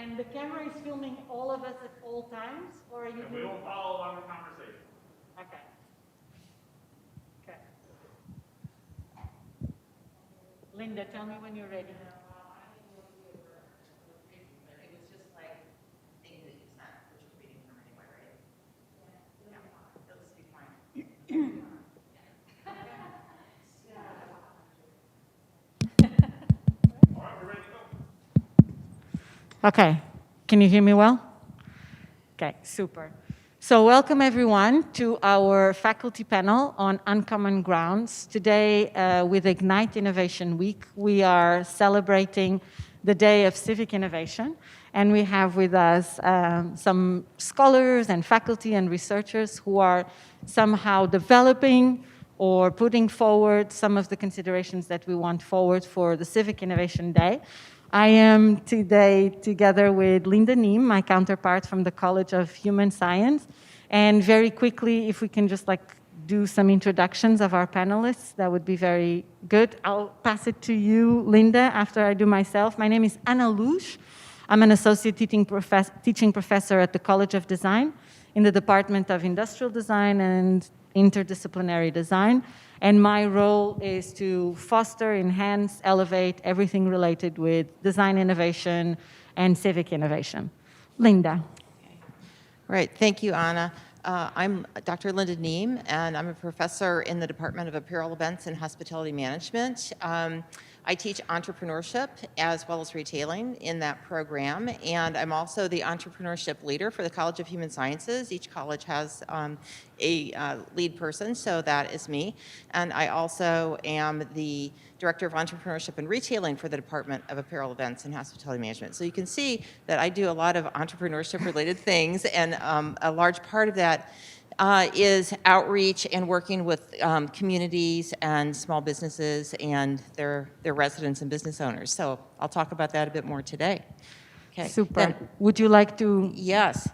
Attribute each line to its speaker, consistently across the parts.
Speaker 1: And the camera is filming all of us at all times, or are you?
Speaker 2: And we will follow along the conversation.
Speaker 1: Okay. Okay. Linda, tell me when you're ready.
Speaker 3: It was just like things that you sent, which you're reading from anyway, right? Yeah. It'll just be fine.
Speaker 2: All right, we're ready to go.
Speaker 1: Okay. Can you hear me well? Okay, super. So welcome everyone to our faculty panel on Uncommon Grounds. Today, with Ignite Innovation Week, we are celebrating the Day of Civic Innovation. And we have with us some scholars and faculty and researchers who are somehow developing or putting forward some of the considerations that we want forward for the Civic Innovation Day. I am today together with Linda Neem, my counterpart from the College of Human Science. And very quickly, if we can just do some introductions of our panelists, that would be very good. I'll pass it to you, Linda, after I do myself. My name is Anna Lusch. I'm an associate teaching professor at the College of Design in the Department of Industrial Design and Interdisciplinary Design. And my role is to foster, enhance, elevate everything related with design innovation and civic innovation. Linda.
Speaker 3: Okay. Right, thank you, Anna. I'm Dr. Linda Neem, and I'm a professor in the Department of Apparel Events and Hospitality Management. I teach entrepreneurship as well as retailing in that program, and I'm also the entrepreneurship leader for the College of Human Sciences. Each college has a lead person, so that is me. And I also am the Director of Entrepreneurship and Retailing for the Department of Apparel Events and Hospitality Management. So you can see that I do a lot of entrepreneurship-related things, and a large part of that is outreach and working with communities and small businesses and their residents and business owners. So I'll talk about that a bit more today. Okay.
Speaker 1: Super.
Speaker 3: Then,
Speaker 1: would you like to?
Speaker 3: Yes.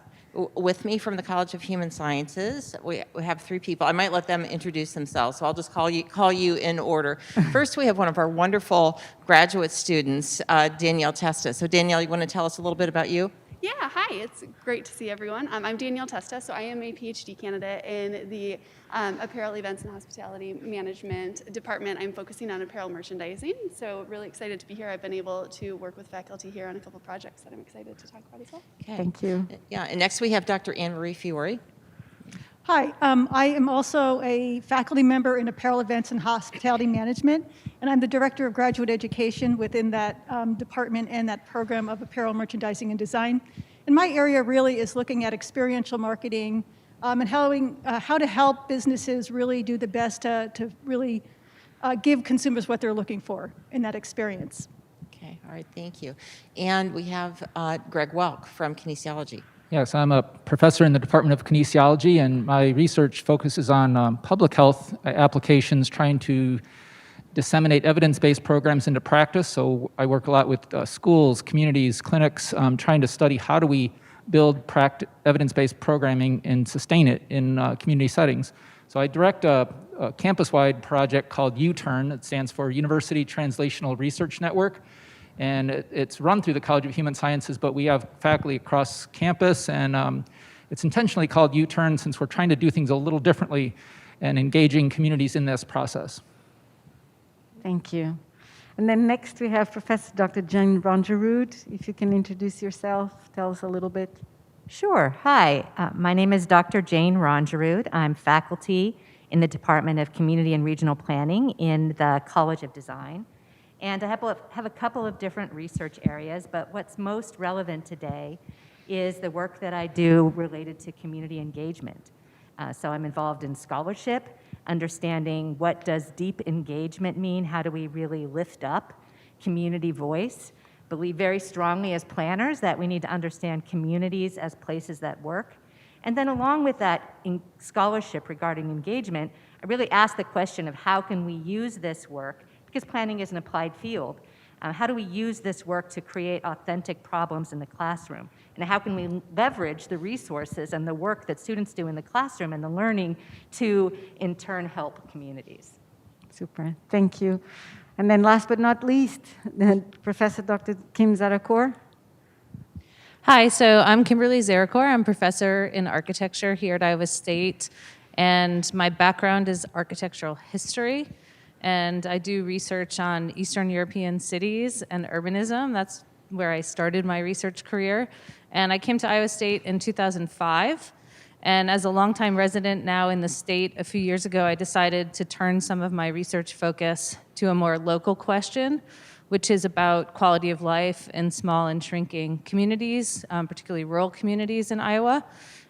Speaker 3: With me from the College of Human Sciences, we have three people. I might let them introduce themselves, so I'll just call you in order. First, we have one of our wonderful graduate students, Danielle Testa. So Danielle, you want to tell us a little bit about you?
Speaker 4: Yeah, hi, it's great to see everyone. I'm Danielle Testa, so I am a PhD candidate in the Apparel Events and Hospitality Management Department. I'm focusing on apparel merchandising, so really excited to be here. I've been able to work with faculty here on a couple projects that I'm excited to talk about as well.
Speaker 3: Okay.
Speaker 1: Thank you.
Speaker 3: Yeah, and next we have Dr. Annemarie Fiore.
Speaker 5: Hi, I am also a faculty member in Apparel Events and Hospitality Management, and I'm the Director of Graduate Education within that department and that program of Apparel Merchandising and Design. And my area really is looking at experiential marketing and how to help businesses really do the best to really give consumers what they're looking for in that experience.
Speaker 3: Okay, all right, thank you. And we have Greg Welk from Kinesiology.
Speaker 6: Yes, I'm a professor in the Department of Kinesiology, and my research focuses on public health applications, trying to disseminate evidence-based programs into practice. So I work a lot with schools, communities, clinics, trying to study how do we build evidence-based programming and sustain it in community settings. So I direct a campus-wide project called UTurn. It stands for University Translational Research Network. And it's run through the College of Human Sciences, but we have faculty across campus, and it's intentionally called UTurn since we're trying to do things a little differently and engaging communities in this process.
Speaker 1: Thank you. And then next we have Professor Dr. Jane Randhawa. If you can introduce yourself, tell us a little bit.
Speaker 7: Sure. Hi, my name is Dr. Jane Randhawa. I'm faculty in the Department of Community and Regional Planning in the College of Design. And I have a couple of different research areas, but what's most relevant today is the work that I do related to community engagement. So I'm involved in scholarship, understanding what does deep engagement mean, how do we really lift up community voice, believe very strongly as planners that we need to understand communities as places that work. And then along with that in scholarship regarding engagement, I really ask the question of how can we use this work, because planning is an applied field. How do we use this work to create authentic problems in the classroom? And how can we leverage the resources and the work that students do in the classroom and the learning to, in turn, help communities?
Speaker 1: Super, thank you. And then last but not least, Professor Dr. Kim Zarakor.
Speaker 8: Hi, so I'm Kimberly Zarakor. I'm professor in architecture here at Iowa State, and my background is architectural history, and I do research on Eastern European cities and urbanism. That's where I started my research career, and I came to Iowa State in 2005, and as a longtime resident now in the state, a few years ago, I decided to turn some of my research focus to a more local question, which is about quality of life in small and shrinking communities, particularly rural communities in Iowa.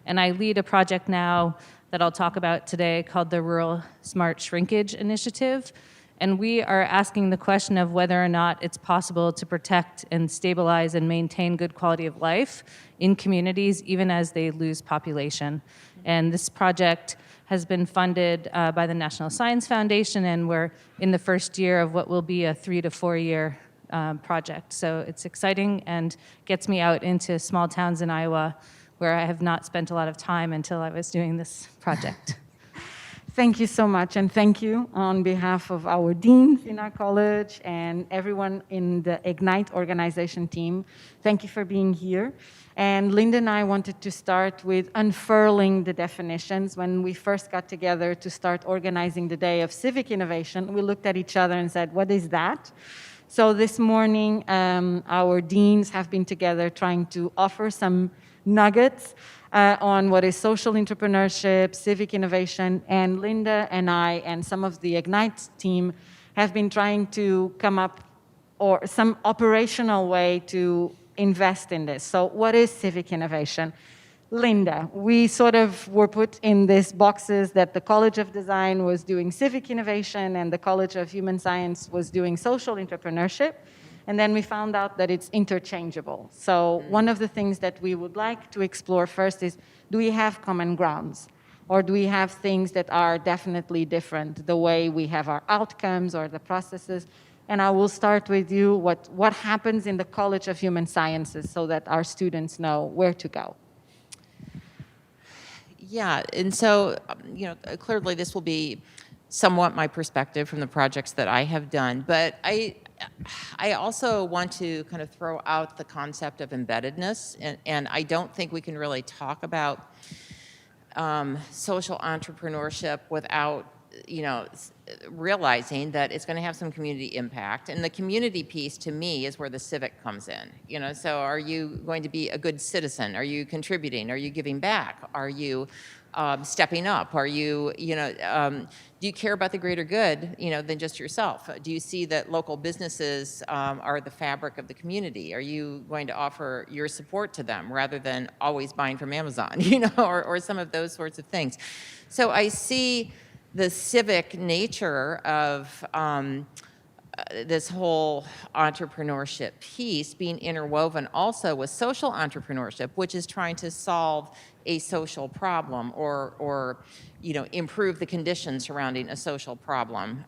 Speaker 8: And I lead a project now that I'll talk about today called the Rural Smart Shrinkage Initiative. And we are asking the question of whether or not it's possible to protect and stabilize and maintain good quality of life in communities even as they lose population. And this project has been funded by the National Science Foundation, and we're in the first year of what will be a 3 to 4 year project. So it's exciting and gets me out into small towns in Iowa where I have not spent a lot of time until I was doing this project.
Speaker 1: Thank you so much, and thank you on behalf of our deans in our college and everyone in the Ignite organization team. Thank you for being here. And Linda and I wanted to start with unfurling the definitions. When we first got together to start organizing the Day of Civic Innovation, we looked at each other and said, what is that? So this morning, our deans have been together trying to offer some nuggets on what is social entrepreneurship, civic innovation, and Linda and I and some of the Ignite team have been trying to come up or some operational way to invest in this. So what is civic innovation? Linda, we sort of were put in these boxes that the College of Design was doing civic innovation and the College of Human Science was doing social entrepreneurship. And then we found out that it's interchangeable. So one of the things that we would like to explore first is, do we have common grounds? Or do we have things that are definitely different, the way we have our outcomes or the processes? And I will start with you, what happens in the College of Human Sciences so that our students know where to go.
Speaker 3: Yeah, and so, clearly this will be somewhat my perspective from the projects that I have done, but I also want to kind of throw out the concept of embeddedness, and I don't think we can really talk about social entrepreneurship without, realizing that it's going to have some community impact. And the community piece, to me, is where the civic comes in. So are you going to be a good citizen? Are you contributing? Are you giving back? Are you stepping up? Are you, do you care about the greater good, than just yourself? Do you see that local businesses are the fabric of the community? Are you going to offer your support to them rather than always buying from Amazon, or some of those sorts of things? So I see the civic nature of this whole entrepreneurship piece being interwoven also with social entrepreneurship, which is trying to solve a social problem or improve the conditions surrounding a social problem.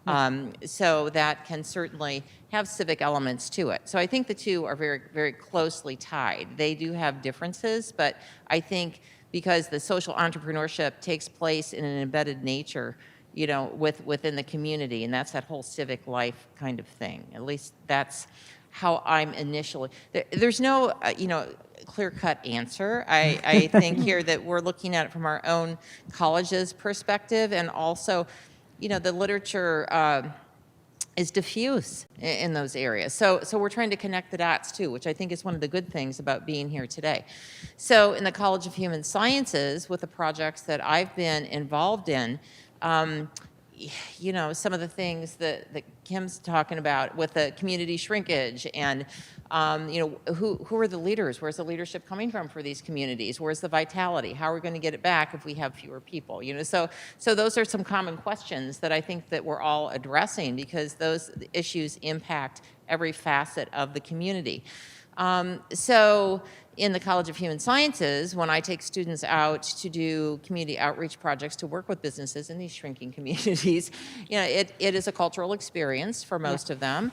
Speaker 3: So that can certainly have civic elements to it. So I think the two are very, very closely tied. They do have differences, but I think because the social entrepreneurship takes place in an embedded nature, within the community, and that's that whole civic life kind of thing. At least that's how I'm initially. There's no, clear-cut answer. I think here that we're looking at it from our own college's perspective, and also, the literature is diffuse in those areas. So we're trying to connect the dots too, which I think is one of the good things about being here today. So in the College of Human Sciences, with the projects that I've been involved in, some of the things that Kim's talking about with the community shrinkage and, who are the leaders? Where's the leadership coming from for these communities? Where's the vitality? How are we going to get it back if we have fewer people? So those are some common questions that I think that we're all addressing because those issues impact every facet of the community. So in the College of Human Sciences, when I take students out to do community outreach projects to work with businesses in these shrinking communities, it is a cultural experience for most of them.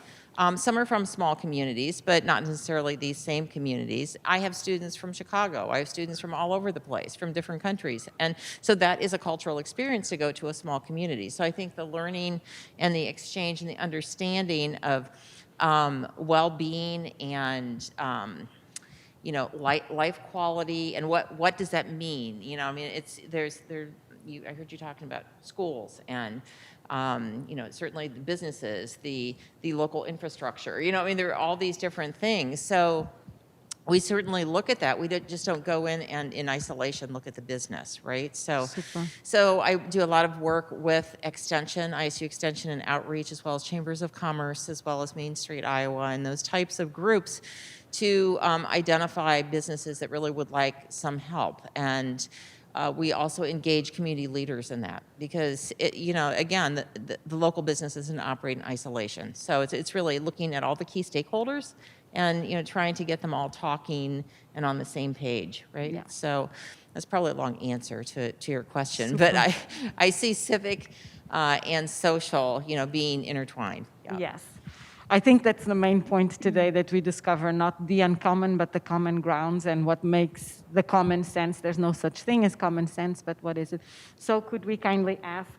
Speaker 3: Some are from small communities, but not necessarily these same communities. I have students from Chicago. I have students from all over the place, from different countries. And so that is a cultural experience to go to a small community. So I think the learning and the exchange and the understanding of well-being and life quality, and what does that mean? I mean, I heard you talking about schools and, certainly the businesses, the local infrastructure. I mean, there are all these different things. So we certainly look at that. We just don't go in and in isolation look at the business, right? So I do a lot of work with Extension, ISU Extension and Outreach, as well as Chambers of Commerce, as well as Main Street, Iowa, and those types of groups to identify businesses that really would like some help. And we also engage community leaders in that because, again, the local business doesn't operate in isolation. So it's really looking at all the key stakeholders and, trying to get them all talking and on the same page, right?
Speaker 1: Yeah.
Speaker 3: So that's probably a long answer to your question, but I see civic and social, being intertwined. Yeah.
Speaker 1: Yes. I think that's the main point today, that we discover not the uncommon, but the common grounds and what makes the common sense. There's no such thing as common sense, but what is it? So could we kindly ask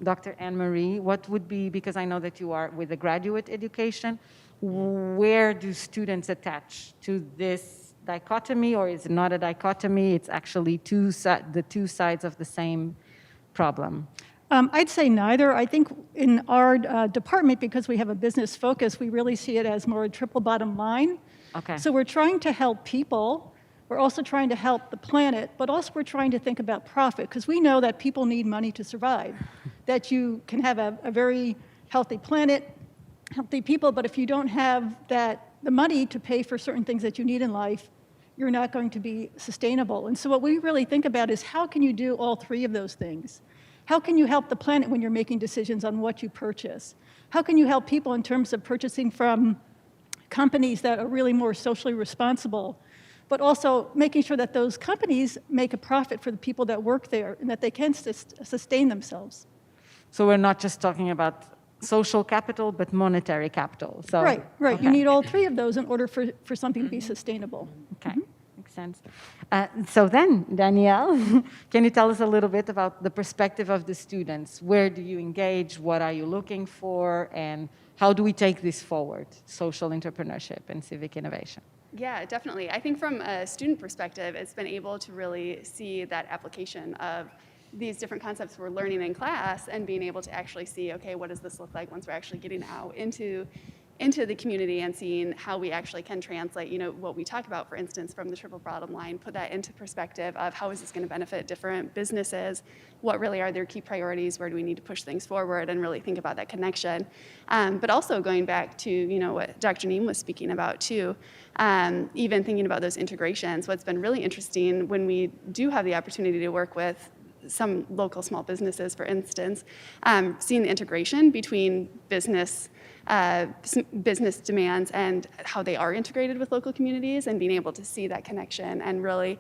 Speaker 1: Dr. Annemarie, what would be, because I know that you are with the graduate education, where do students attach to this dichotomy, or is it not a dichotomy? It's actually the two sides of the same problem.
Speaker 5: I'd say neither. I think in our department, because we have a business focus, we really see it as more a triple bottom line.
Speaker 1: Okay.
Speaker 5: So we're trying to help people. We're also trying to help the planet, but also we're trying to think about profit, because we know that people need money to survive, that you can have a very healthy planet, healthy people, but if you don't have the money to pay for certain things that you need in life, you're not going to be sustainable. And so what we really think about is, how can you do all three of those things? How can you help the planet when you're making decisions on what you purchase? How can you help people in terms of purchasing from companies that are really more socially responsible, but also making sure that those companies make a profit for the people that work there and that they can sustain themselves?
Speaker 1: So we're not just talking about social capital, but monetary capital. So,
Speaker 5: Right.
Speaker 1: Okay.
Speaker 5: You need all three of those in order for something to be sustainable.
Speaker 1: Okay, makes sense. So then, Danielle, can you tell us a little bit about the perspective of the students? Where do you engage? What are you looking for? And how do we take this forward, social entrepreneurship and civic innovation?
Speaker 4: Yeah, definitely. I think from a student perspective, it's been able to really see that application of these different concepts we're learning in class and being able to actually see, okay, what does this look like once we're actually getting out into the community and seeing how we actually can translate, what we talk about, for instance, from the triple bottom line, put that into perspective of how is this going to benefit different businesses, what really are their key priorities, where do we need to push things forward, and really think about that connection. But also going back to, what Dr. Neem was speaking about too, even thinking about those integrations. What's been really interesting when we do have the opportunity to work with some local small businesses, for instance, seeing the integration between business demands and how they are integrated with local communities, and being able to see that connection and really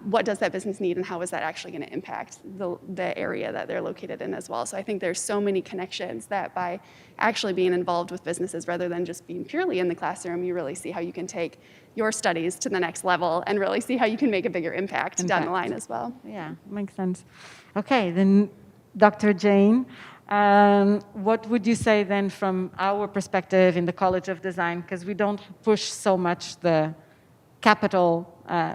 Speaker 4: what does that business need and how is that actually going to impact the area that they're located in as well. So I think there's so many connections that by actually being involved with businesses rather than just being purely in the classroom, you really see how you can take your studies to the next level and really see how you can make a bigger impact down the line as well.
Speaker 1: Yeah, makes sense. Okay, then Dr. Jane, what would you say then from our perspective in the College of Design, because we don't push so much the capital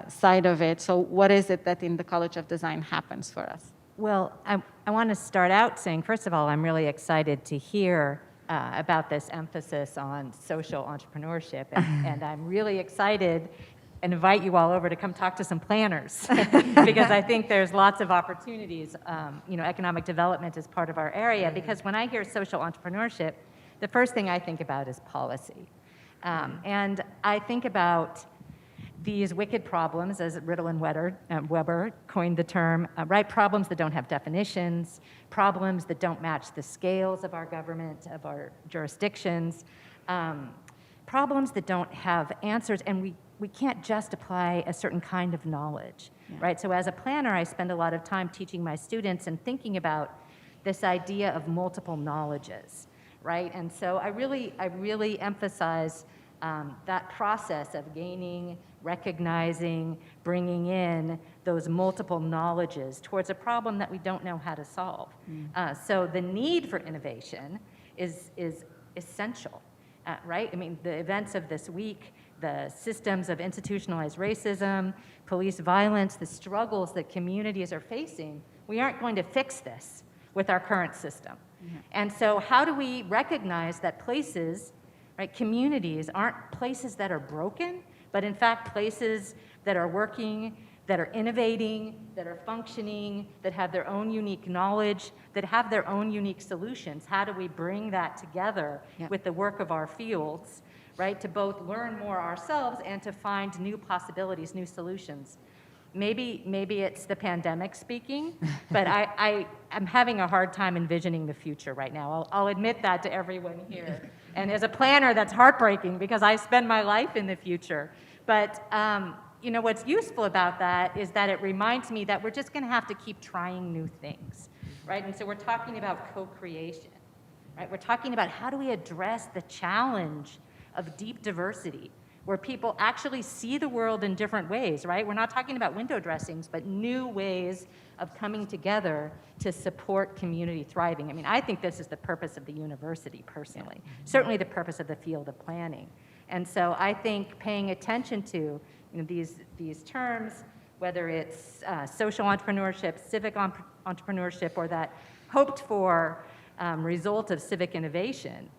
Speaker 1: side of it, so what is it that in the College of Design happens for us?
Speaker 7: Well, I want to start out saying, first of all, I'm really excited to hear about this emphasis on social entrepreneurship, and I'm really excited and invite you all over to come talk to some planners because I think there's lots of opportunities. Economic development is part of our area, because when I hear social entrepreneurship, the first thing I think about is policy. And I think about these wicked problems, as Riddle and Weber coined the term, right? Problems that don't have definitions, problems that don't match the scales of our government, of our jurisdictions, problems that don't have answers, and we can't just apply a certain kind of knowledge, right? So as a planner, I spend a lot of time teaching my students and thinking about this idea of multiple knowledges, right? And so I really emphasize that process of gaining, recognizing, bringing in those multiple knowledges towards a problem that we don't know how to solve. So the need for innovation is essential, right? I mean, the events of this week the systems of institutionalized racism, police violence, the struggles that communities are facing, we aren't going to fix this with our current system. And so how do we recognize that places, right, communities aren't places that are broken, but in fact places that are working, that are innovating, that are functioning, that have their own unique knowledge, that have their own unique solutions? How do we bring that together with the work of our fields, right, to both learn more ourselves and to find new possibilities, new solutions? Maybe it's the pandemic speaking, but I'm having a hard time envisioning the future right now. I'll admit that to everyone here. And as a planner, that's heartbreaking because I spend my life in the future. But you know, what's useful about that is that it reminds me that we're just going to have to keep trying new things, right? And so we're talking about co-creation, right? We're talking about how do we address the challenge of deep diversity, where people actually see the world in different ways, right? We're not talking about window dressings, but new ways of coming together to support community thriving. I mean, I think this is the purpose of the university, personally. Certainly the purpose of the field of planning. And so I think paying attention to these terms, whether it's social entrepreneurship, civic entrepreneurship, or that hoped for result of civic innovation,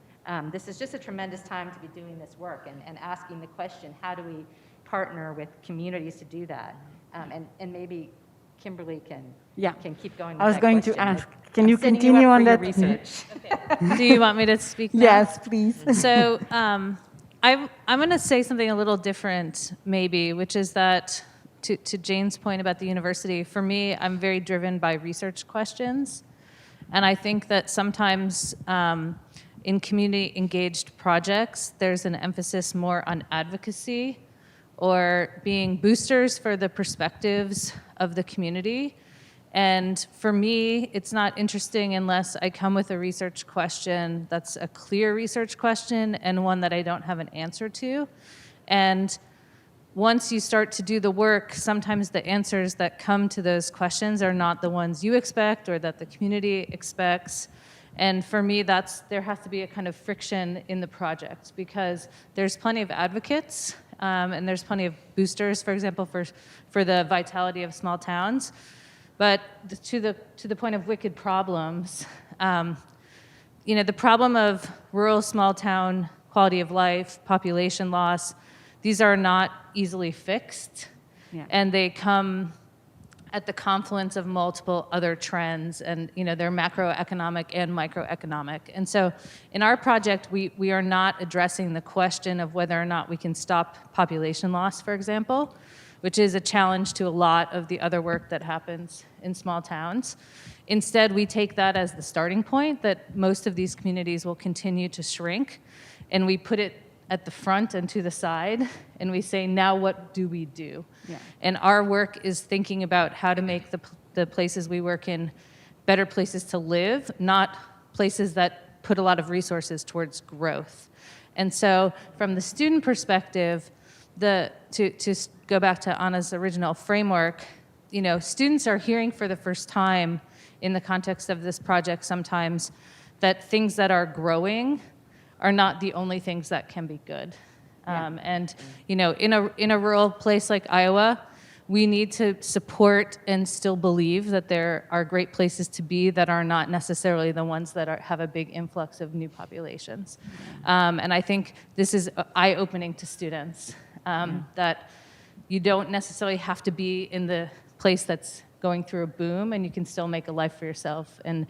Speaker 7: this is just a tremendous time to be doing this work and asking the question, how do we partner with communities to do that? And maybe Kimberly can keep going with
Speaker 1: I was
Speaker 7: that
Speaker 1: going
Speaker 7: question.
Speaker 1: to ask, can you continue on that?
Speaker 8: Research. Okay. Do you want me to speak now?
Speaker 1: Yes, please.
Speaker 8: So I'm going to say something a little different, maybe, which is that to Jane's point about the university, for me, I'm very driven by research questions. And I think that sometimes in community-engaged projects, there's an emphasis more on advocacy or being boosters for the perspectives of the community. And for me, it's not interesting unless I come with a research question that's a clear research question and one that I don't have an answer to. And once you start to do the work, sometimes the answers that come to those questions are not the ones you expect or that the community expects. And for me, there has to be a kind of friction in the project because there's plenty of advocates and there's plenty of boosters, for example, for the vitality of small towns. But to the point of wicked problems, the problem of rural small town quality of life, population loss, these are not easily fixed, and they come at the confluence of multiple other trends, and they're macroeconomic and microeconomic. And so in our project, we are not addressing the question of whether or not we can stop population loss, for example, which is a challenge to a lot of the other work that happens in small towns. Instead, we take that as the starting point, that most of these communities will continue to shrink, and we put it at the front and to the side, and we say, now what do we do? And our work is thinking about how to make the places we work in better places to live, not places that put a lot of resources towards growth. And so from the student perspective, to go back to Anna's original framework, students are hearing for the first time in the context of this project sometimes that things that are growing are not the only things that can be good. And in a rural place like Iowa, we need to support and still believe that there are great places to be that are not necessarily the ones that have a big influx of new populations. And I think this is eye-opening to students, that you don't necessarily have to be in the place that's going through a boom, and you can still make a life for yourself and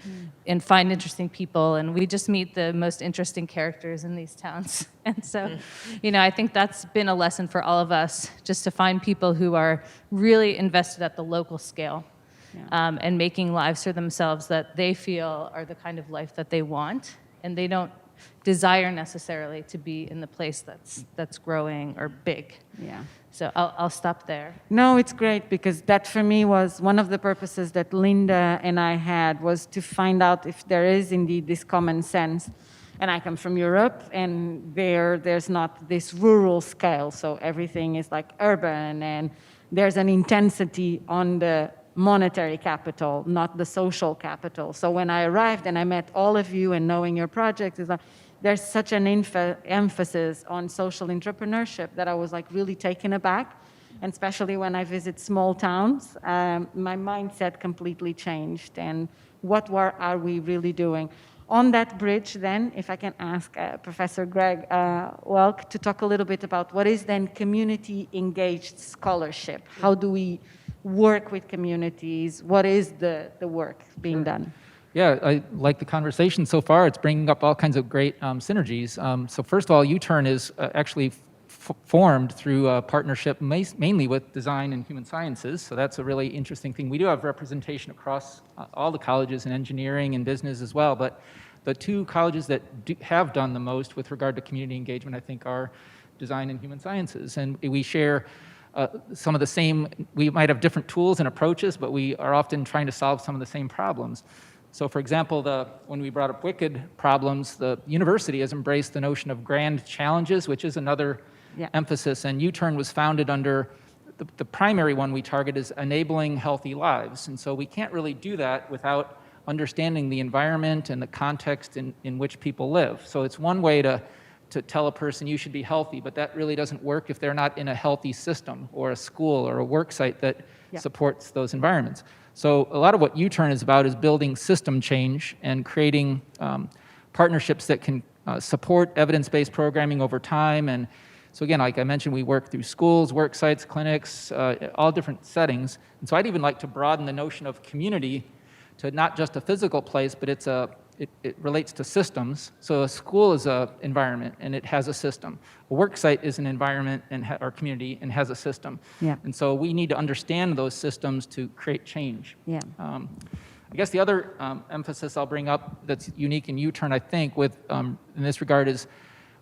Speaker 8: find interesting people. And we just meet the most interesting characters in these towns. And so, I think that's been a lesson for all of us, just to find people who are really invested at the local scale and making lives for themselves that they feel are the kind of life that they want, and they don't desire necessarily to be in the place that's growing or big. So I'll stop there.
Speaker 1: No, it's great, because that for me was one of the purposes that Linda and I had, was to find out if there is indeed this common sense. And I come from Europe, and there's not this rural scale, so everything is like urban, and there's an intensity on the monetary capital, not the social capital. So when I arrived and I met all of you and knowing your project, it's like, there's such an emphasis on social entrepreneurship that I was like really taken aback. And especially when I visit small towns, my mindset completely changed. And what are we really doing? On that bridge, then, if I can ask Professor Greg Welk to talk a little bit about what is then community-engaged scholarship? How do we work with communities? What is the work being done?
Speaker 6: Yeah, I like the conversation so far. It's bringing up all kinds of great synergies. So first of all, UTurn is actually formed through a partnership mainly with design and human sciences. So that's a really interesting thing. We do have representation across all the colleges in engineering and business as well, but the two colleges that have done the most with regard to community engagement, I think, are design and human sciences. And we share some of the same, we might have different tools and approaches, but we are often trying to solve some of the same problems. So for example, when we brought up WICKED problems, the university has embraced the notion of grand challenges, which is another emphasis. And UTurn was founded under, the primary one we target is enabling healthy lives. And so we can't really do that without understanding the environment and the context in which people live. So it's one way to tell a person you should be healthy, but that really doesn't work if they're not in a healthy system or a school or a work site that supports those environments. So a lot of what UTurn is about is building system change and creating partnerships that can support evidence-based programming over time. And so again, like I mentioned, we work through schools, work sites, clinics, all different settings. And so I'd even like to broaden the notion of community to not just a physical place, but it relates to systems. So a school is an environment and it has a system. A work site is an environment or community and has a system.
Speaker 1: Yeah.
Speaker 6: And so we need to understand those systems to create change.
Speaker 1: Yeah.
Speaker 6: I guess the other emphasis I'll bring up that's unique in UTurn, I think, in this regard is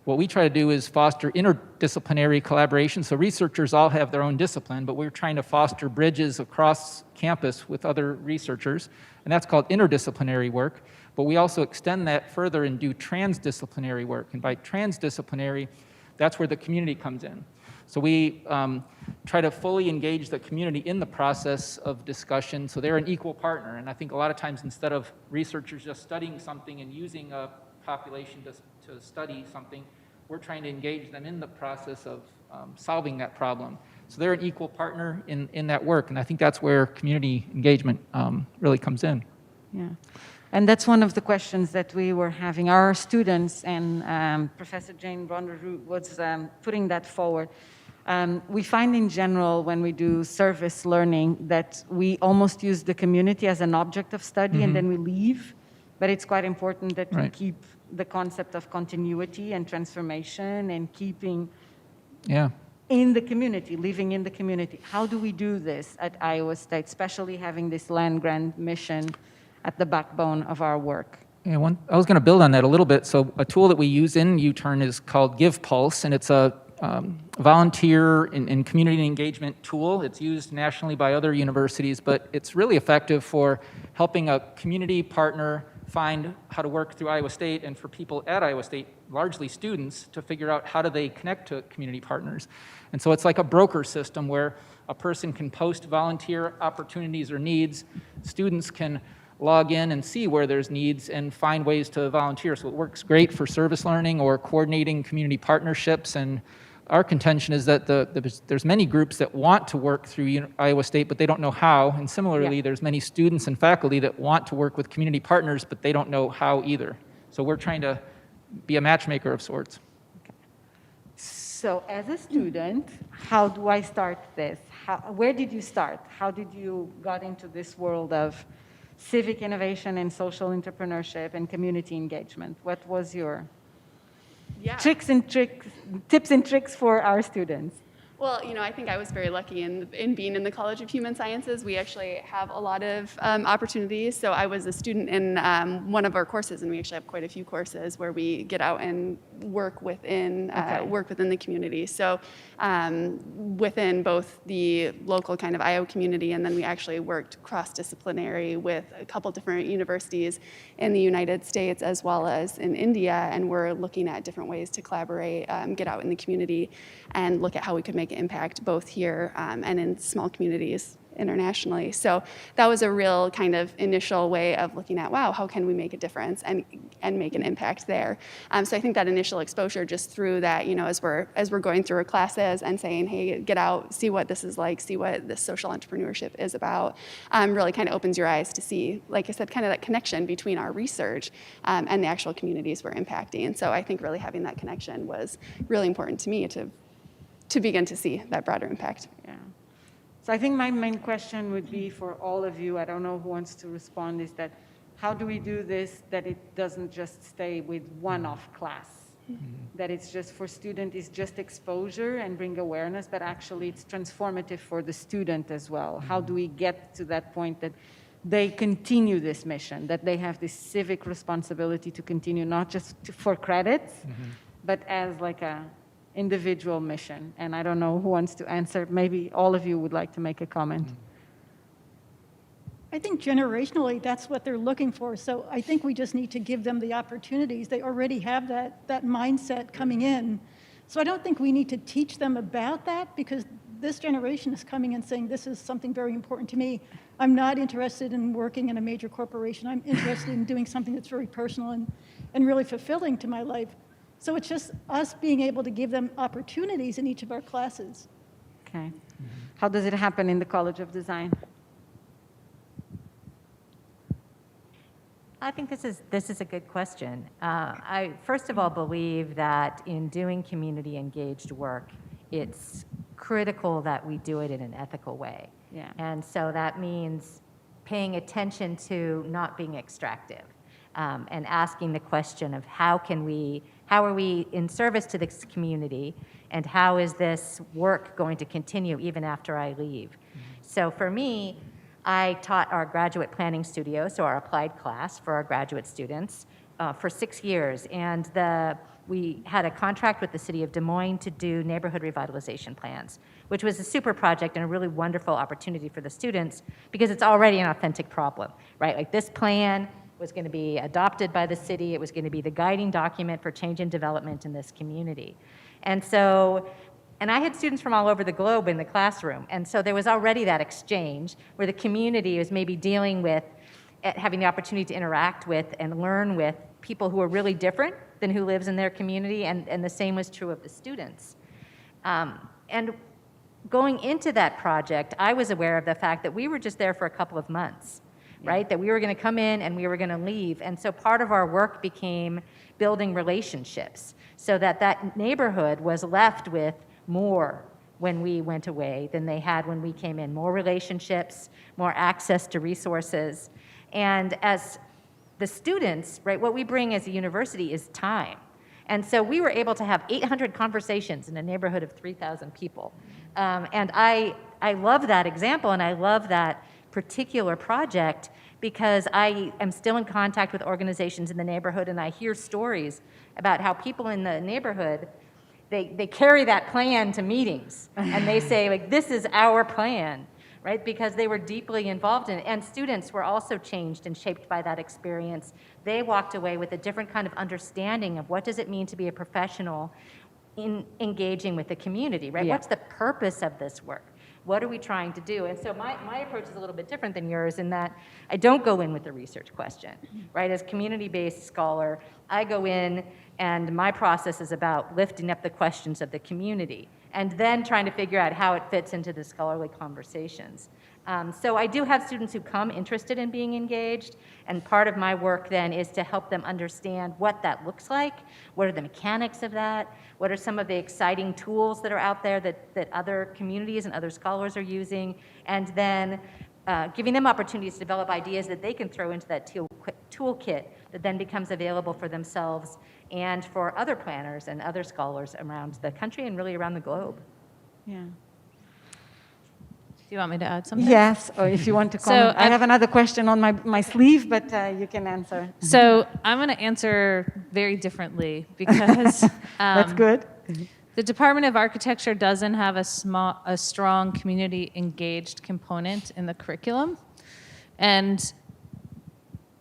Speaker 6: what we try to do is foster interdisciplinary collaboration. So researchers all have their own discipline, but we're trying to foster bridges across campus with other researchers, and that's called interdisciplinary work. But we also extend that further and do transdisciplinary work. And by transdisciplinary, that's where the community comes in. So we try to fully engage the community in the process of discussion, so they're an equal partner. And I think a lot of times instead of researchers just studying something and using a population to study something, we're trying to engage them in the process of solving that problem. So they're an equal partner in that work, and I think that's where community engagement really comes in.
Speaker 1: Yeah. And that's one of the questions that we were having. Our students, and Professor Jane Randhawa was putting that forward. We find in general when we do service learning that we almost use the community as an object of study and then we leave. But it's quite important that we keep the concept of continuity and transformation and keeping in the community, living in the community. How do we do this at Iowa State, especially having this land-grant mission at the backbone of our work?
Speaker 6: Yeah, I was going to build on that a little bit. So a tool that we use in UTurn is called GivePulse, and it's a volunteer and community engagement tool. It's used nationally by other universities, but it's really effective for helping a community partner find how to work through Iowa State, and for people at Iowa State, largely students, to figure out how do they connect to community partners. And so it's like a broker system where a person can post volunteer opportunities or needs. Students can log in and see where there's needs and find ways to volunteer. So it works great for service learning or coordinating community partnerships. And our contention is that there's many groups that want to work through Iowa State, but they don't know how. And similarly, there's many students and faculty that want to work with community partners, but they don't know how either. So we're trying to be a matchmaker of sorts.
Speaker 1: So as a student, how do I start this? Where did you start? How did you got into this world of civic innovation and social entrepreneurship and community engagement? What was your tips and tricks for our students?
Speaker 4: Well, I think I was very lucky in being in the College of Human Sciences. We actually have a lot of opportunities. So I was a student in one of our courses, and we actually have quite a few courses where we get out and work within the community. So within both the local kind of Iowa community, and then we actually worked cross-disciplinary with a couple different universities in the United States as well as in India, and we're looking at different ways to collaborate, get out in the community, and look at how we could make an impact both here and in small communities internationally. So that was a real kind of initial way of looking at, wow, how can we make a difference and make an impact there? So I think that initial exposure just through that, as we're going through our classes and saying, hey, get out, see what this is like, see what this social entrepreneurship is about, really kind of opens your eyes to see, like I said, kind of that connection between our research and the actual communities we're impacting. And so I think really having that connection was really important to me to begin to see that broader impact.
Speaker 1: Yeah. So I think my main question would be for all of you, I don't know who wants to respond, is that how do we do this that it doesn't just stay with one-off class? That it's just for student, it's just exposure and bring awareness, but actually it's transformative for the student as well. How do we get to that point that they continue this mission, that they have this civic responsibility to continue, not just for credits, but as like a individual mission? And I don't know who wants to answer. Maybe all of you would like to make a comment.
Speaker 5: I think generationally, that's what they're looking for. So I think we just need to give them the opportunities. They already have that mindset coming in. So I don't think we need to teach them about that, because this generation is coming and saying, this is something very important to me. I'm not interested in working in a major corporation. I'm interested in doing something that's very personal and really fulfilling to my life. So it's just us being able to give them opportunities in each of our classes.
Speaker 1: Okay. How does it happen in the College of Design?
Speaker 7: I think this is a good question. I first of all believe that in doing community engaged work, it's critical that we do it in an ethical way.
Speaker 1: Yeah.
Speaker 7: And so that means paying attention to not being extractive, and asking the question of how are we in service to this community, and how is this work going to continue even after I leave? So for me, I taught our graduate planning studio, so our applied class for our graduate students, for 6 years. And we had a contract with the city of Des Moines to do neighborhood revitalization plans, which was a super project and a really wonderful opportunity for the students, because it's already an authentic problem, right? Like, this plan was going to be adopted by the city. It was going to be the guiding document for change and development in this community. And I had students from all over the globe in the classroom. And so there was already that exchange where the community was maybe dealing with having the opportunity to interact with and learn with people who are really different than who lives in their community, and the same was true of the students. And going into that project, I was aware of the fact that we were just there for a couple of months, right? That we were going to come in and we were going to leave. And so part of our work became building relationships, so that neighborhood was left with more when we went away than they had when we came in. More relationships, more access to resources. And as the students, right, what we bring as a university is time. And so we were able to have 800 conversations in a neighborhood of 3,000 people. And I love that example, and I love that particular project, because I am still in contact with organizations in the neighborhood, and I hear stories about how people in the neighborhood, they carry that plan to meetings, and they say, like, this is our plan, right? Because they were deeply involved in it. And students were also changed and shaped by that experience. They walked away with a different kind of understanding of what does it mean to be a professional in engaging with the community, right?
Speaker 1: Yeah.
Speaker 7: What's the purpose of this work? What are we trying to do? And so my approach is a little bit different than yours, in that I don't go in with a research question, right? As a community-based scholar, I go in and my process is about lifting up the questions of the community and then trying to figure out how it fits into the scholarly conversations. So I do have students who come interested in being engaged, and part of my work then is to help them understand what that looks like, what are the mechanics of that, what are some of the exciting tools that are out there that other communities and other scholars are using, and then giving them opportunities to develop ideas that they can throw into that toolkit that then becomes available for themselves and for other planners and other scholars around the country and really around the globe.
Speaker 1: Yeah.
Speaker 8: Do you want me to add something?
Speaker 1: Yes, or if you want to comment. I have another question on my sleeve, but you can answer.
Speaker 8: So I'm going to answer very differently, because
Speaker 1: That's good.
Speaker 8: the Department of Architecture doesn't have a strong community engaged component in the curriculum. And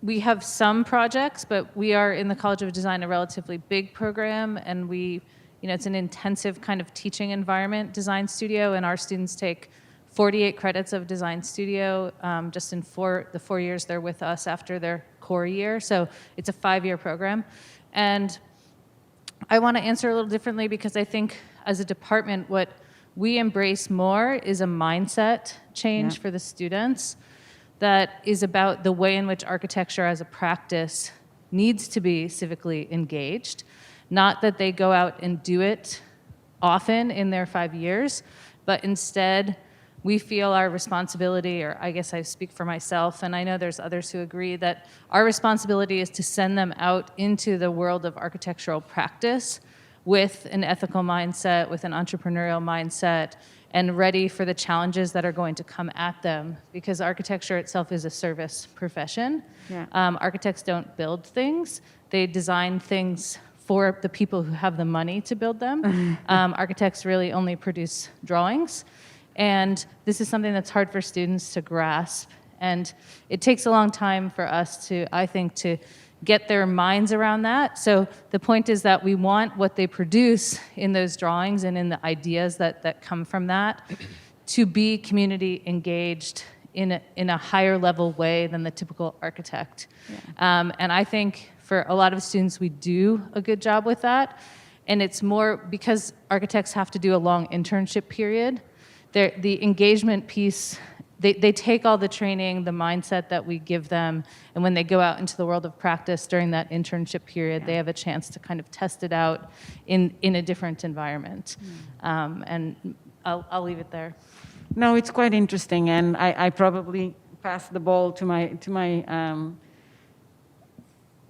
Speaker 8: we have some projects, but we are in the College of Design a relatively big program, and it's an intensive kind of teaching environment, design studio, and our students take 48 credits of design studio just in the 4 years they're with us after their core year. So it's a 5-year program. And I want to answer a little differently because I think as a department, what we embrace more is a mindset change for the students that is about the way in which architecture as a practice needs to be civically engaged. Not that they go out and do it often in their 5 years, but instead we feel our responsibility, or I guess I speak for myself, and I know there's others who agree, that our responsibility is to send them out into the world of architectural practice with an ethical mindset, with an entrepreneurial mindset, and ready for the challenges that are going to come at them, because architecture itself is a service profession.
Speaker 1: Yeah.
Speaker 8: Architects don't build things, they design things for the people who have the money to build them. Architects really only produce drawings. And this is something that's hard for students to grasp. And it takes a long time for us to, I think, to get their minds around that. So the point is that we want what they produce in those drawings and in the ideas that come from that to be community engaged in a higher level way than the typical architect. Yeah. And I think for a lot of students, we do a good job with that. And it's more because architects have to do a long internship period. The engagement piece, they take all the training, the mindset that we give them, and when they go out into the world of practice during that internship period, they have a chance to kind of test it out in a different environment. And I'll leave it there.
Speaker 1: No, it's quite interesting, and I probably pass the ball to my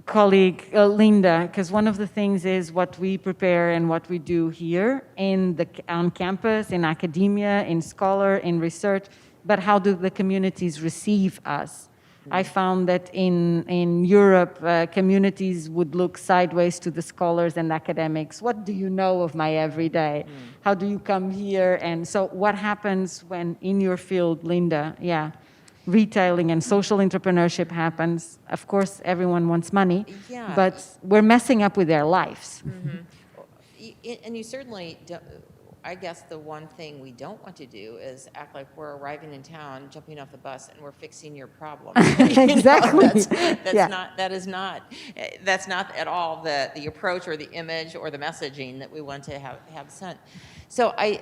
Speaker 1: colleague Linda, because one of the things is what we prepare and what we do here on campus, in academia, in scholar, in research, but how do the communities receive us? I found that in Europe, communities would look sideways to the scholars and academics. What do you know of my everyday? How do you come here? And so what happens when in your field, Linda, retailing and social entrepreneurship happens? Of course, everyone wants money, but we're messing up with their lives.
Speaker 3: And you certainly don't, I guess the one thing we don't want to do is act like we're arriving in town, jumping off the bus, and we're fixing your problem.
Speaker 1: Exactly.
Speaker 3: That's not at all the approach or the image or the messaging that we want to have sent. So I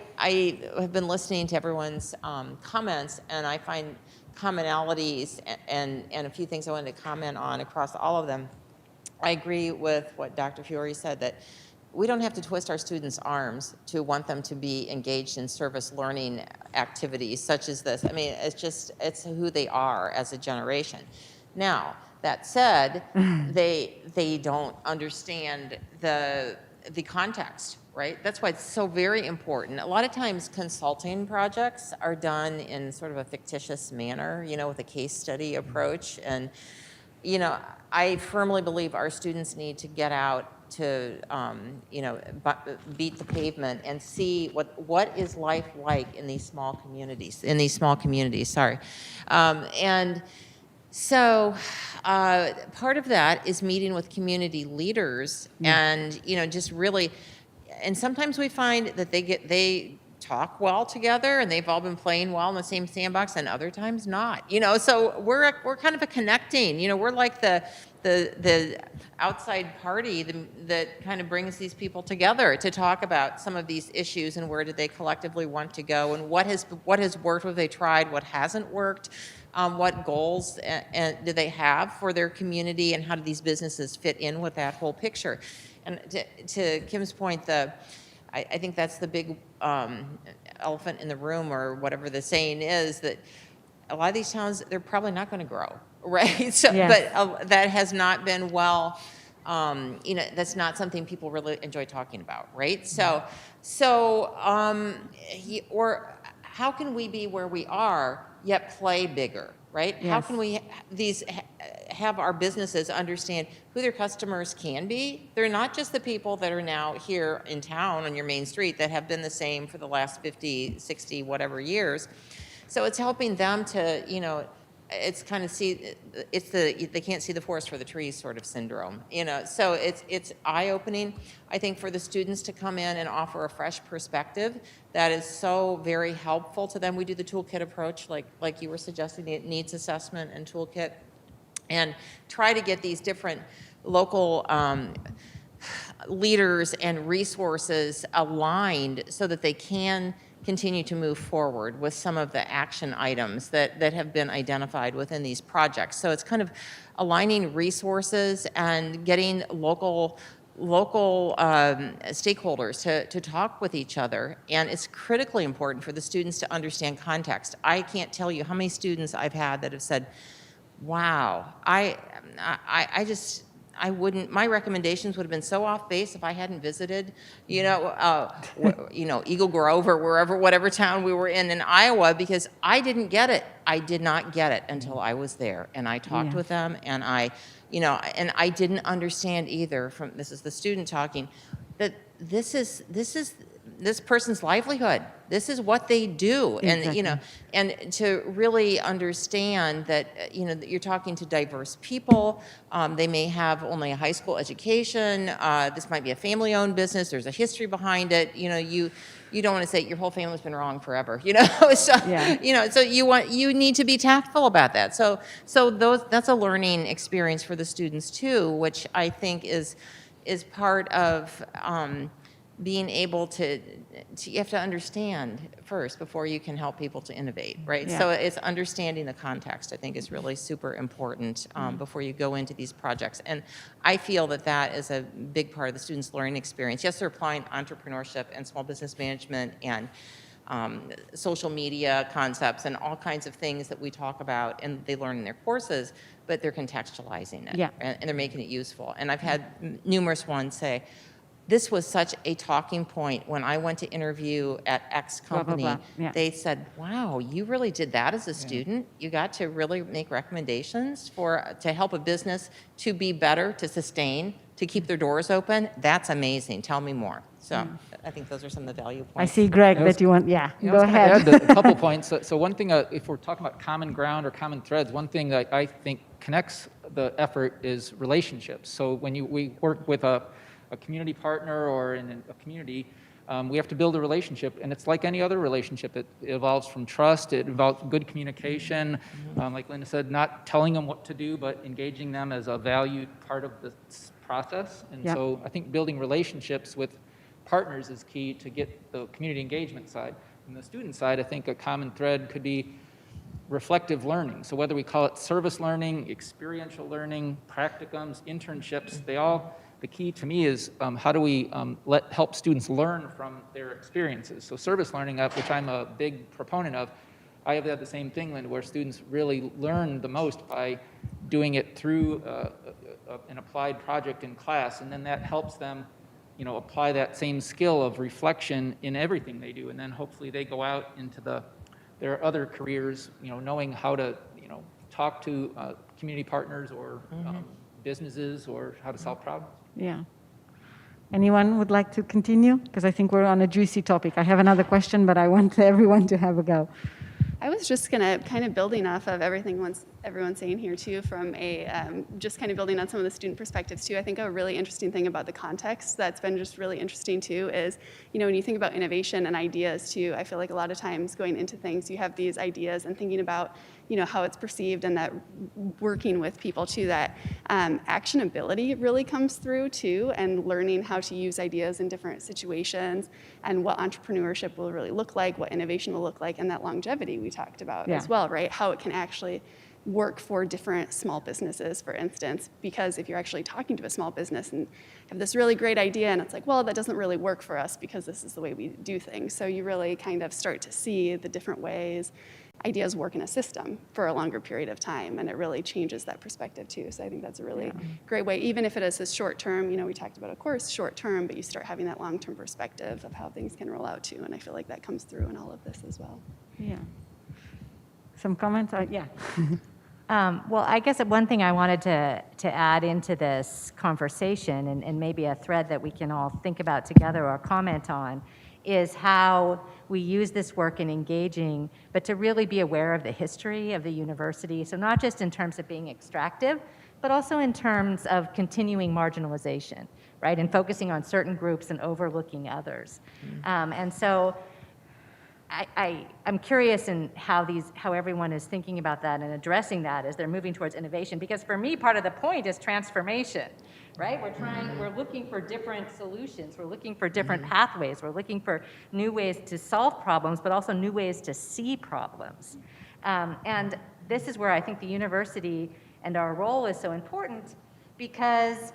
Speaker 3: have been listening to everyone's comments, and I find commonalities and a few things I wanted to comment on across all of them. I agree with what Dr. Fiore said, that we don't have to twist our students' arms to want them to be engaged in service learning activities such as this. I mean, it's who they are as a generation. Now, that said, they don't understand the context, right? That's why it's so very important. A lot of times consulting projects are done in sort of a fictitious manner, with a case study approach. And, I firmly believe our students need to get out to, beat the pavement and see what is life like in these small communities, sorry. And so part of that is meeting with community leaders and, just really, and sometimes we find that they talk well together and they've all been playing well in the same sandbox, and other times not. So we're kind of a connecting. We're like the outside party that kind of brings these people together to talk about some of these issues and where do they collectively want to go and what has worked, what have they tried, what hasn't worked, what goals do they have for their community, and how do these businesses fit in with that whole picture. And to Kim's point, I think that's the big elephant in the room, or whatever the saying is, that a lot of these towns, they're probably not going to grow, right? So,
Speaker 1: yes.
Speaker 3: But that has not been well, that's not something people really enjoy talking about, right? Or how can we be where we are yet play bigger, right?
Speaker 1: Yes.
Speaker 3: How can we have our businesses understand who their customers can be? They're not just the people that are now here in town on your main street that have been the same for the last 50, 60, whatever years. So it's helping them to, it's kind of they can't see the forest for the trees sort of syndrome, so it's eye-opening, I think, for the students to come in and offer a fresh perspective that is so very helpful to them. We do the toolkit approach, like you were suggesting, the needs assessment and toolkit, and try to get these different local leaders and resources aligned so that they can continue to move forward with some of the action items that have been identified within these projects. So it's kind of aligning resources and getting local stakeholders to talk with each other. And it's critically important for the students to understand context. I can't tell you how many students I've had that have said, wow, my recommendations would have been so off base if I hadn't visited, Eagle Grove or whatever town we were in Iowa, because I didn't get it. I did not get it until I was there, and I talked with them, and I didn't understand either. This is the student talking, that this is this person's livelihood. This is what they do.
Speaker 1: Exactly.
Speaker 3: And to really understand that, that you're talking to diverse people. They may have only a high school education. This might be a family-owned business. There's a history behind it. You don't want to say your whole family's been wrong forever, So,
Speaker 1: Yeah.
Speaker 3: So you need to be tactful about that. So that's a learning experience for the students too, which I think is part of being able to you have to understand first before you can help people to innovate, right?
Speaker 1: Yeah.
Speaker 3: So it's understanding the context, I think, is really super important before you go into these projects. And I feel that is a big part of the students' learning experience. Yes, they're applying entrepreneurship and small business management and social media concepts and all kinds of things that we talk about and they learn in their courses, but they're contextualizing it,
Speaker 1: Yeah.
Speaker 3: and they're making it useful. And I've had numerous ones say, this was such a talking point when I went to interview at X company.
Speaker 1: Blah, blah, blah. Yeah.
Speaker 3: They said, wow, you really did that as a student? You got to really make recommendations to help a business to be better, to sustain, to keep their doors open? That's amazing. Tell me more. So I think those are some of the value points.
Speaker 1: I see, Greg,
Speaker 6: I was-
Speaker 1: that you want,
Speaker 6: Yeah, I
Speaker 1: go
Speaker 6: was gonna
Speaker 1: ahead.
Speaker 6: add a couple points. So one thing, if we're talking about common ground or common threads, one thing that I think connects the effort is relationships. So when we work with a community partner or in a community, we have to build a relationship, and it's like any other relationship. It evolves from trust, it involves good communication, like Linda said, not telling them what to do, but engaging them as a valued part of the process. And
Speaker 1: Yeah.
Speaker 6: so I think building relationships with partners is key to get the community engagement side. On the student side, I think a common thread could be reflective learning. So whether we call it service learning, experiential learning, practicums, internships, the key to me is how do we help students learn from their experiences. So service learning, which I'm a big proponent of, I have had the same thing, Linda, where students really learn the most by doing it through an applied project in class, and then that helps them apply that same skill of reflection in everything they do, and then hopefully they go out into their other careers, knowing how to, talk to community partners or businesses or how to solve problems.
Speaker 1: Yeah. Anyone would like to continue? Because I think we're on a juicy topic. I have another question, but I want everyone to have a go.
Speaker 4: I was just going to kind of building off of everything everyone's saying here too, from just kind of building on some of the student perspectives too. I think a really interesting thing about the context that's been just really interesting too is, when you think about innovation and ideas too, I feel like a lot of times going into things, you have these ideas and thinking about, how it's perceived, and that working with people too, that actionability really comes through too, and learning how to use ideas in different situations and what entrepreneurship will really look like, what innovation will look like, and that longevity we talked about as well, right? How it can actually work for different small businesses, for instance, because if you're actually talking to a small business and have this really great idea and it's like, well, that doesn't really work for us because this is the way we do things. So you really kind of start to see the different ways ideas work in a system for a longer period of time, and it really changes that perspective too. So I think that's a really great way, even if it is a short term, we talked about, of course, short term, but you start having that long-term perspective of how things can roll out too, and I feel like that comes through in all of this as well.
Speaker 1: Yeah. Some comments? Yeah.
Speaker 7: Well, I guess one thing I wanted to add into this conversation, and maybe a thread that we can all think about together or comment on, is how we use this work in engaging, but to really be aware of the history of the university. So not just in terms of being extractive, but also in terms of continuing marginalization, right? And focusing on certain groups and overlooking others. And so I'm curious in how everyone is thinking about that and addressing that as they're moving towards innovation, because for me, part of the point is transformation, right? We're looking for different solutions. We're looking for different pathways. We're looking for new ways to solve problems, but also new ways to see problems. And this is where I think the university and our role is so important, because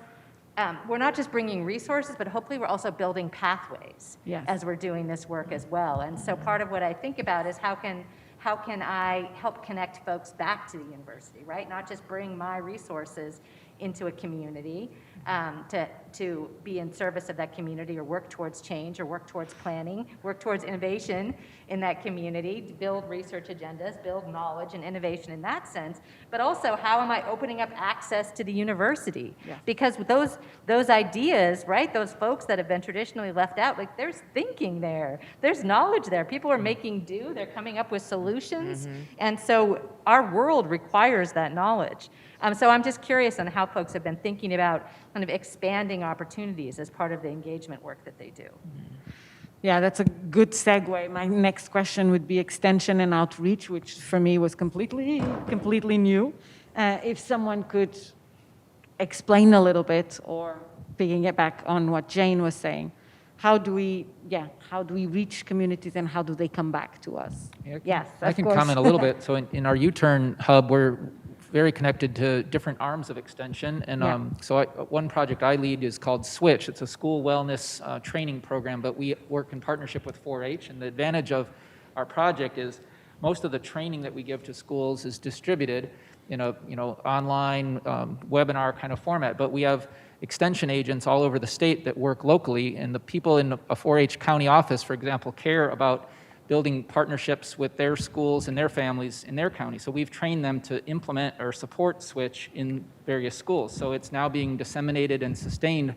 Speaker 7: we're not just bringing resources, but hopefully we're also building pathways as we're doing this work as well. And so part of what I think about is how can I help connect folks back to the university, right? Not just bring my resources into a community to be in service of that community, or work towards change, or work towards planning, work towards innovation in that community, to build research agendas, build knowledge and innovation in that sense, but also how am I opening up access to the university? Because with those ideas, right, those folks that have been traditionally left out, like there's thinking there, there's knowledge there, people are making do, they're coming up with solutions, and so our world requires that knowledge. So I'm just curious on how folks have been thinking about kind of expanding opportunities as part of the engagement work that they do.
Speaker 1: Yeah, that's a good segue. My next question would be extension and outreach, which for me was completely new. If someone could explain a little bit, or picking it back on what Jane was saying, how do we reach communities, and how do they come back to us? Yes,
Speaker 6: I
Speaker 1: of
Speaker 6: can
Speaker 1: course.
Speaker 6: comment a little bit. So in our UTurn hub, we're very connected to different arms of extension. And one project I lead is called Switch. It's a school wellness training program, but we work in partnership with 4-H. And the advantage of our project is most of the training that we give to schools is distributed in a online webinar kind of format. But we have extension agents all over the state that work locally, and the people in a 4-H county office, for example, care about building partnerships with their schools and their families in their county. So we've trained them to implement or support Switch in various schools. So it's now being disseminated and sustained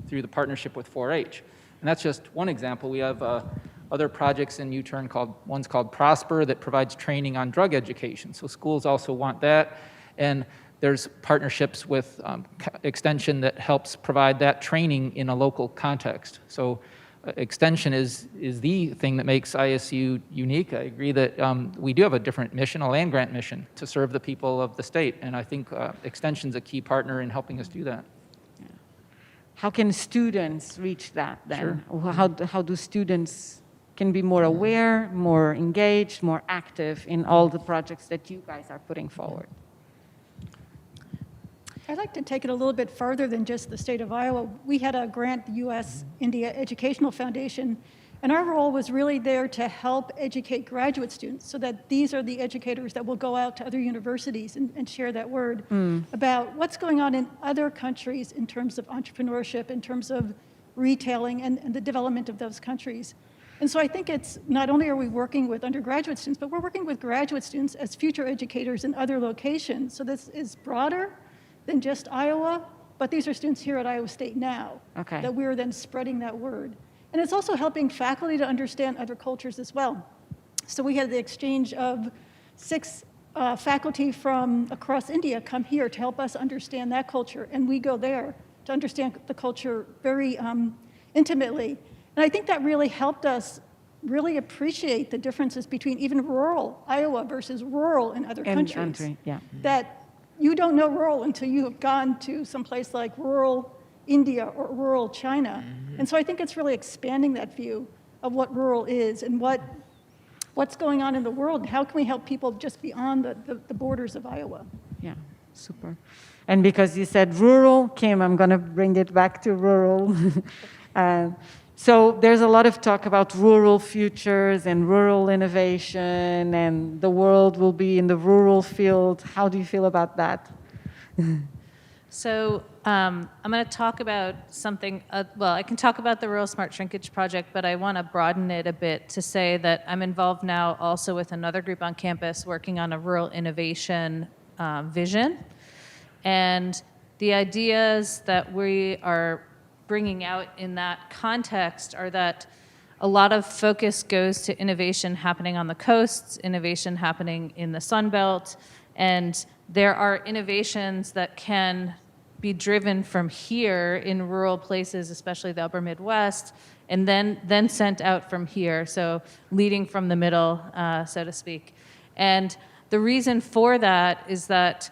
Speaker 6: through the partnership with 4-H. And that's just one example. We have other projects in UTurn one's called Prosper, that provides training on drug education. So schools also want that. And there's partnerships with Extension that helps provide that training in a local context. So extension is the thing that makes ISU unique. I agree that we do have a different mission, a land-grant mission, to serve the people of the state, and I think Extension's a key partner in helping us do that.
Speaker 1: How can students reach that then?
Speaker 6: Sure.
Speaker 1: How do students can be more aware, more engaged, more active in all the projects that you guys are putting forward?
Speaker 5: I'd like to take it a little bit further than just the state of Iowa. We had a grant, the U.S.-India Educational Foundation, and our role was really there to help educate graduate students, so that these are the educators that will go out to other universities and share that word about what's going on in other countries in terms of entrepreneurship, in terms of retailing, and the development of those countries. And so I think it's not only are we working with undergraduate students, but we're working with graduate students as future educators in other locations. So this is broader than just Iowa, but these are students here at Iowa State now, that we're then spreading that word. And it's also helping faculty to understand other cultures as well. So we had the exchange of 6 faculty from across India come here to help us understand that culture, and we go there to understand the culture very intimately. And I think that really helped us really appreciate the differences between even rural Iowa versus rural in other countries. That you don't know rural until you have gone to some place like rural India or rural China. And so I think it's really expanding that view of what rural is and what's going on in the world. How can we help people just beyond the borders of Iowa?
Speaker 1: Yeah, super. And because you said rural, Kim, I'm going to bring it back to rural. So there's a lot of talk about rural futures and rural innovation, and the world will be in the rural field. How do you feel about that?
Speaker 8: So I'm going to talk about something, I can talk about the Rural Smart Shrinkage Project, but I want to broaden it a bit to say that I'm involved now also with another group on campus working on a rural innovation vision. And the ideas that we are bringing out in that context are that a lot of focus goes to innovation happening on the coasts, innovation happening in the Sun Belt, and there are innovations that can be driven from here in rural places, especially the upper Midwest, and then sent out from here, so leading from the middle, so to speak. And the reason for that is that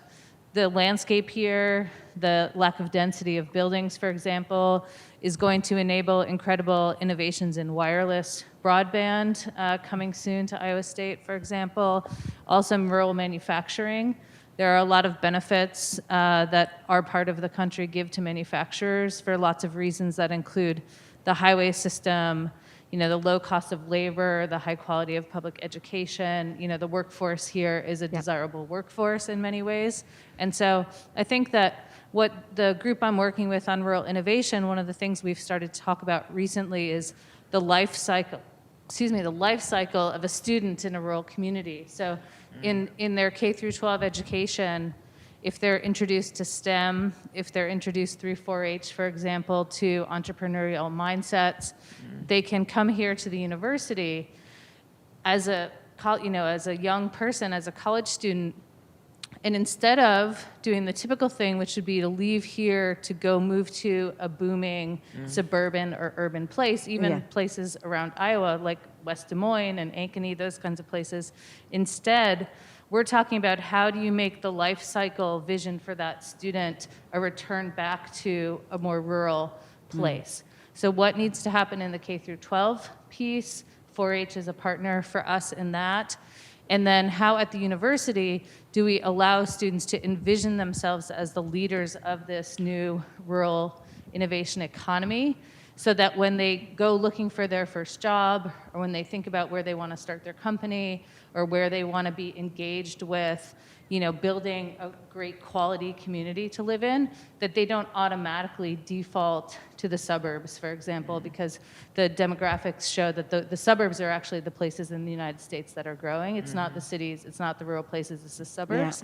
Speaker 8: the landscape here, the lack of density of buildings, for example, is going to enable incredible innovations in wireless broadband coming soon to Iowa State, for example. Also rural manufacturing. There are a lot of benefits that our part of the country give to manufacturers for lots of reasons that include the highway system, the low cost of labor, the high quality of public education. The workforce here is a desirable workforce in many ways. And so I think that what the group I'm working with on rural innovation, one of the things we've started to talk about recently is the life cycle of a student in a rural community. So in their K through 12 education, if they're introduced to STEM, if they're introduced through 4-H, for example, to entrepreneurial mindsets, they can come here to the university as a young person, as a college student, and instead of doing the typical thing, which would be to leave here to go move to a booming suburban or urban place, even places around Iowa like West Des Moines and Ankeny, those kinds of places, instead, we're talking about how do you make the life cycle vision for that student a return back to a more rural place. So what needs to happen in the K through 12 piece? 4-H is a partner for us in that. And then how at the university do we allow students to envision themselves as the leaders of this new rural innovation economy so that when they go looking for their first job or when they think about where they want to start their company or where they want to be engaged with, building a great quality community to live in, that they don't automatically default to the suburbs, for example, because the demographics show that the suburbs are actually the places in the United States that are growing. It's not the cities, it's not the rural places, it's the suburbs.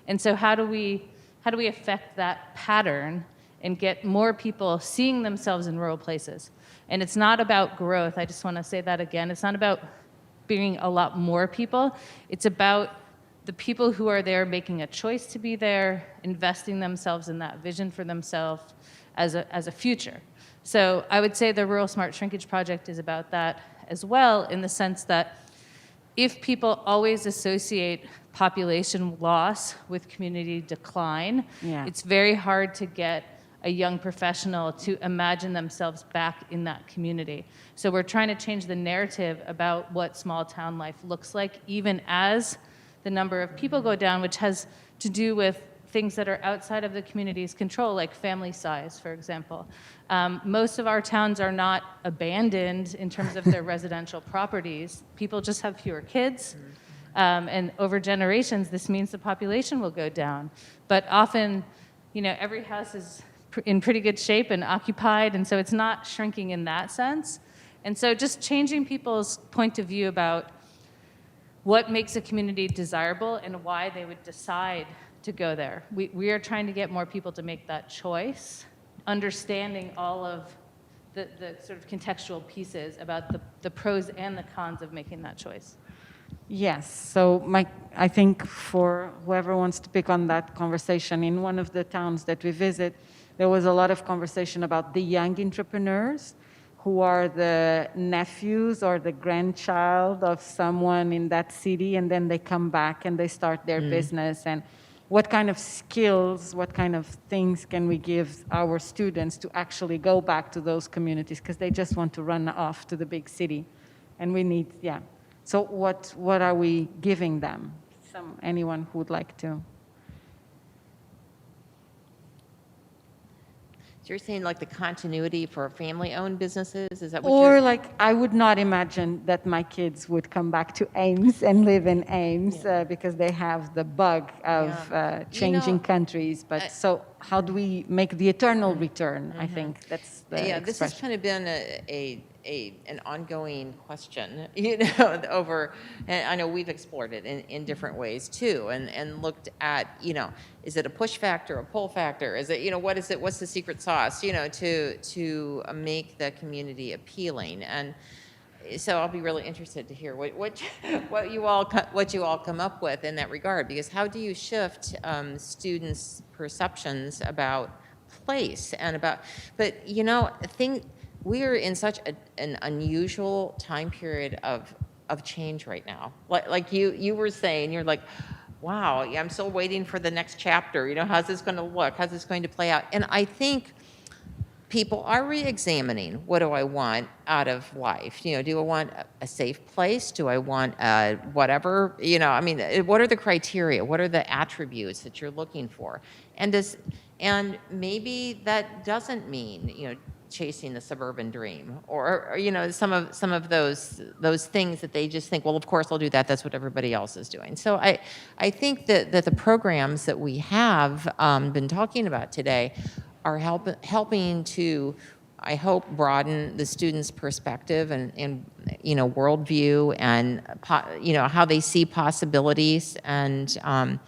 Speaker 8: And so how do we affect that pattern and get more people seeing themselves in rural places? And it's not about growth. I just want to say that again. It's not about bringing a lot more people. It's about the people who are there making a choice to be there, investing themselves in that vision for themselves as a future. So I would say the Rural Smart Shrinkage Project is about that as well, in the sense that if people always associate population loss with community decline, it's very hard to get a young professional to imagine themselves back in that community. So we're trying to change the narrative about what small town life looks like, even as the number of people go down, which has to do with things that are outside of the community's control, like family size, for example. Most of our towns are not abandoned in terms of their residential properties. People just have fewer kids. And over generations, this means the population will go down. But often, every house is in pretty good shape and occupied, and so it's not shrinking in that sense. And so just changing people's point of view about what makes a community desirable and why they would decide to go there. We are trying to get more people to make that choice, understanding all of the sort of contextual pieces about the pros and the cons of making that choice.
Speaker 1: Yes, so I think for whoever wants to pick on that conversation, in one of the towns that we visit, there was a lot of conversation about the young entrepreneurs who are the nephews or the grandchild of someone in that city, and then they come back and they start their business. And what kind of skills, what kind of things can we give our students to actually go back to those communities, because they just want to run off to the big city. And we need, So what are we giving them? Anyone who would like to?
Speaker 3: So you're saying like the continuity for family-owned businesses? Is that what
Speaker 1: Or
Speaker 3: you're...
Speaker 1: I would not imagine that my kids would come back to Ames and live in Ames because they have the bug of changing countries. But so how do we make the eternal return? I think that's the expression.
Speaker 3: This has kind of been an ongoing question, over, and I know we've explored it in different ways too, and looked at, is it a push factor, a pull factor? Is it, what's the secret sauce, to make the community appealing? And so I'll be really interested to hear what you all come up with in that regard, because how do you shift students' perceptions about place and about, but we are in such an unusual time period of change right now. Like you were saying, you're like, wow, I'm still waiting for the next chapter. How's this going to look? How's this going to play out? And I think people are re-examining, what do I want out of life? Do I want a safe place? Do I want whatever? What are the criteria? What are the attributes that you're looking for? And maybe that doesn't mean, chasing the suburban dream, or some of those things that they just think, well, of course I'll do that. That's what everybody else is doing. So I think that the programs that we have been talking about today are helping to, I hope, broaden the students' perspective and worldview and how they see possibilities. And I'm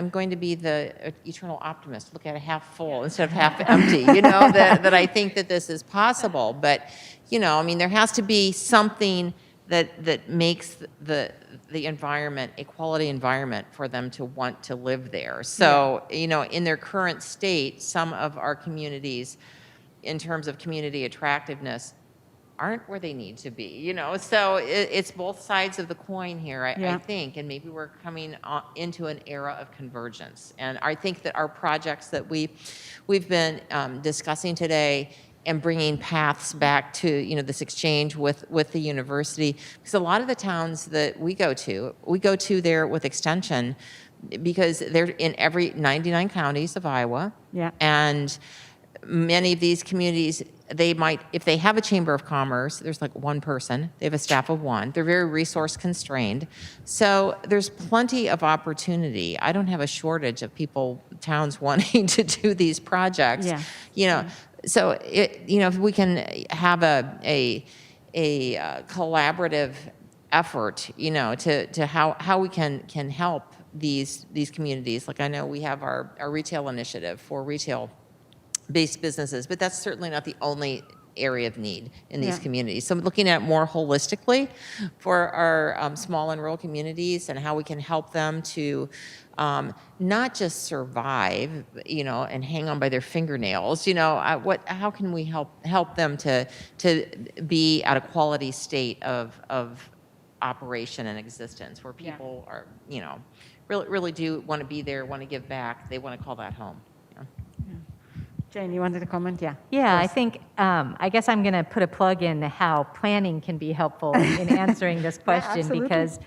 Speaker 3: going to be the eternal optimist, look at it half full instead of half empty, that I think that this is possible. But, there has to be something that makes the environment a quality environment for them to want to live there. So, in their current state, some of our communities, in terms of community attractiveness, aren't where they need to be, So it's both sides of the coin here, I think, and maybe we're coming into an era of convergence. And I think that our projects that we've been discussing today and bringing paths back to this exchange with the university, because a lot of the towns that we go to there with extension, because they're in every 99 counties of Iowa, and many of these communities, they might, if they have a chamber of commerce, there's like one person, they have a staff of one, they're very resource constrained. So there's plenty of opportunity. I don't have a shortage of towns wanting to do these projects. So if we can have a collaborative effort, to how we can help these communities. Like I know we have our retail initiative for retail-based businesses, but that's certainly not the only area of need in these communities. So looking at it more holistically for our small and rural communities and how we can help them to not just survive, and hang on by their fingernails, how can we help them to be at a quality state of operation and existence where people are, really do want to be there, want to give back, they want to call that home.
Speaker 1: Jane, you wanted to comment?
Speaker 7: Yeah, I think, I guess I'm going to put a plug in how planning can be helpful in answering this question, because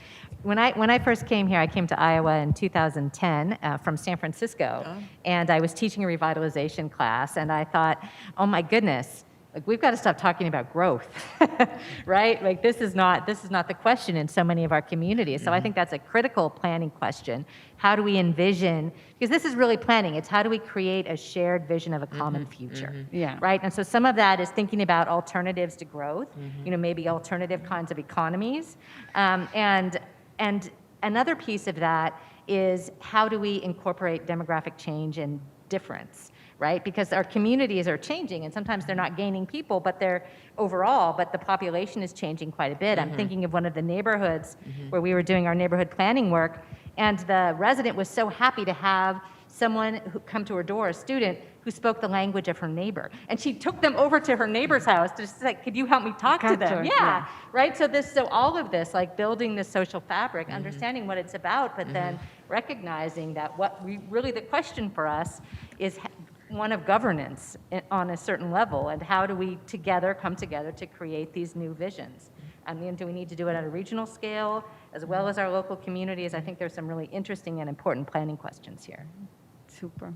Speaker 7: when I first came here, I came to Iowa in 2010 from San Francisco, and I was teaching a revitalization class, and I thought, oh my goodness, like we've got to stop talking about growth, right? Like this is not the question in so many of our communities. So I think that's a critical planning question. How do we envision, because this is really planning, it's how do we create a shared vision of a common future, right? And so some of that is thinking about alternatives to growth, maybe alternative kinds of economies. And another piece of that is how do we incorporate demographic change and difference, right? Because our communities are changing, and sometimes they're not gaining people, but they're overall, but the population is changing quite a bit. I'm thinking of one of the neighborhoods where we were doing our neighborhood planning work, and the resident was so happy to have someone who come to her door, a student, who spoke the language of her neighbor. And she took them over to her neighbor's house to say, could you help me talk to them? Yeah, right? So all of this, like building this social fabric, understanding what it's about, but then recognizing that the question for us is one of governance on a certain level, and how do we come together to create these new visions? I mean, do we need to do it at a regional scale as well as our local communities? I think there's some really interesting and important planning questions here.
Speaker 1: Super.